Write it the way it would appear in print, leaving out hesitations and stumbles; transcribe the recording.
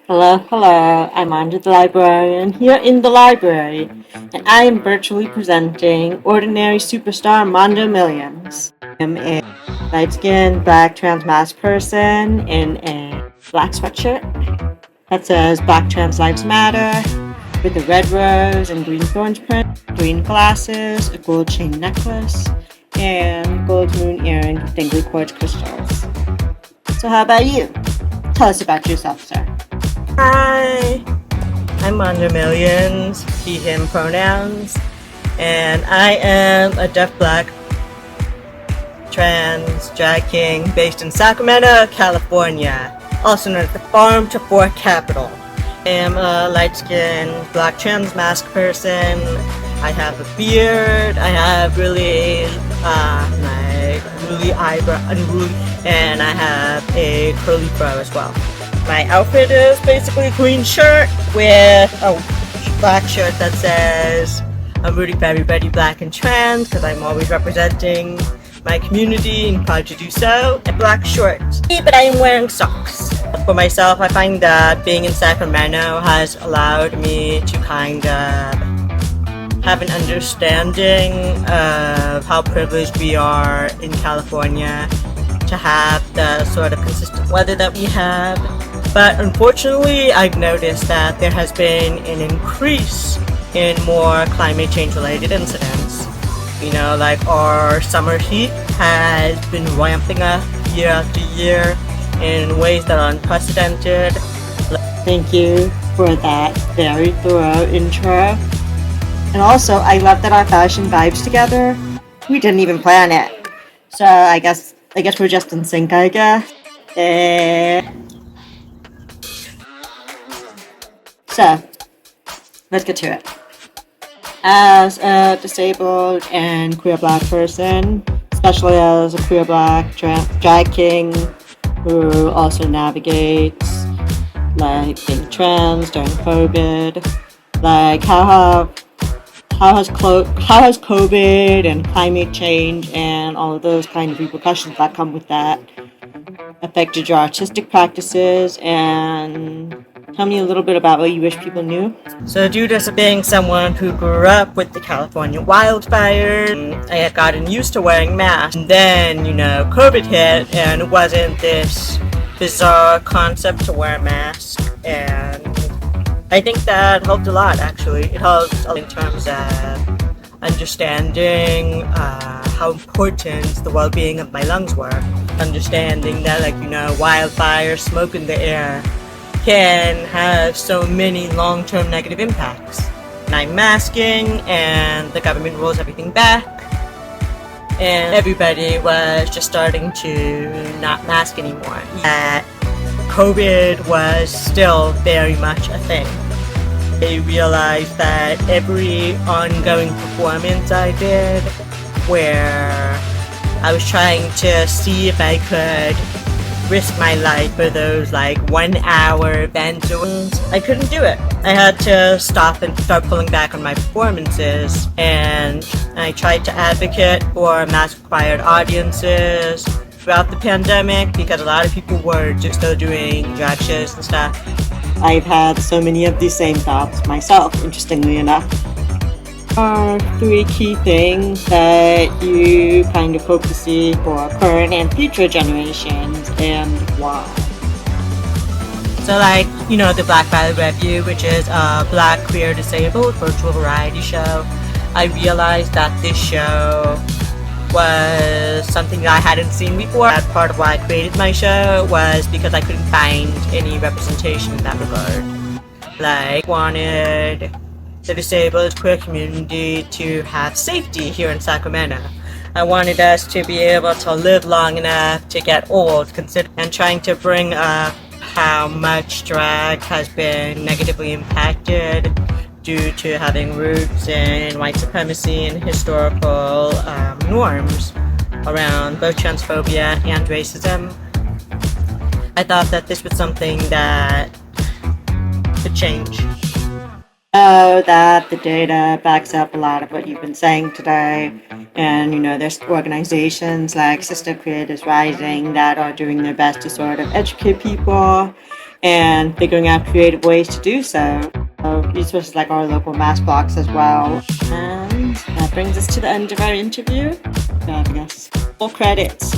Hello, hello, I'm Mondo the Librarian here in the library, and I am virtually presenting ordinary superstar Mondo Millions. I'm a light-skinned black trans masked person in a black sweatshirt that says Black Trans Lives Matter, with a red rose and green thorns print, green glasses, a gold chain necklace, and gold moon earring with dangly quartz crystals. So how about you? Tell us about yourself, sir. Hi, I'm Mondo Millions, he, him pronouns, and I am a deaf black trans drag king based in Sacramento, California, also known as the Farm to Fork capital. I am a light-skinned black trans mask person. I have a beard, I have really unruly, and I have a curly fro as well. My outfit is basically a green shirt with a black shirt that says I'm rooting for everybody black and trans because I'm always representing my community and proud to do so, and black shorts. But I am wearing socks. For myself, I find that being in Sacramento has allowed me to kind of have an understanding of how privileged we are in California to have the sort of consistent weather that we have. But unfortunately, I've noticed that there has been an increase in more climate change related incidents. You know, like our summer heat has been ramping up year after year in ways that are unprecedented. Thank you for that very thorough intro. And also, I love that our fashion vibes together. We didn't even plan it. So I guess we're just in sync, I guess. So, let's get to it. As a disabled and queer black person, especially as a queer black drag king who also navigates like being trans during COVID, like how has COVID and climate change and all of those kind of repercussions that come with that affected your artistic practices, and tell me a little bit about what you wish people knew. So due to being someone who grew up with the California wildfires, I had gotten used to wearing masks. And then, COVID hit, and it wasn't this bizarre concept to wear a mask. And I think that helped a lot, actually. It helped in terms of understanding how important the well-being of my lungs were. Understanding that, wildfire, smoke in the air can have so many long-term negative impacts. And I'm masking, and the government rolls everything back, and everybody was just starting to not mask anymore. That COVID was still very much a thing. I realized that every ongoing performance I did, where I was trying to see if I could risk my life for those 1 hour events, I couldn't do it. I had to stop and start pulling back on my performances, and I tried to advocate for mask required audiences throughout the pandemic because a lot of people were just still doing drag shows and stuff. I've had so many of these same thoughts myself, interestingly enough. Are 3 key things that you kind of hope to see for current and future generations, and why? So the Black Violet Revue, which is a BlackQueerDisabled virtual variety show, I realized that this show was something that I hadn't seen before. That part of why I created my show was because I couldn't find any representation in that regard. Wanted the disabled queer community to have safety here in Sacramento. I wanted us to be able to live long enough to get old, and trying to bring up how much drag has been negatively impacted due to having roots in white supremacy and historical norms around both transphobia and racism. I thought that this was something that could change. That the data backs up a lot of what you've been saying today, and there's organizations like Sista Creatives Rising that are doing their best to sort of educate people and figuring out creative ways to do so. Resources like our local mass blocks as well. And that brings us to the end of our interview. I guess full credits.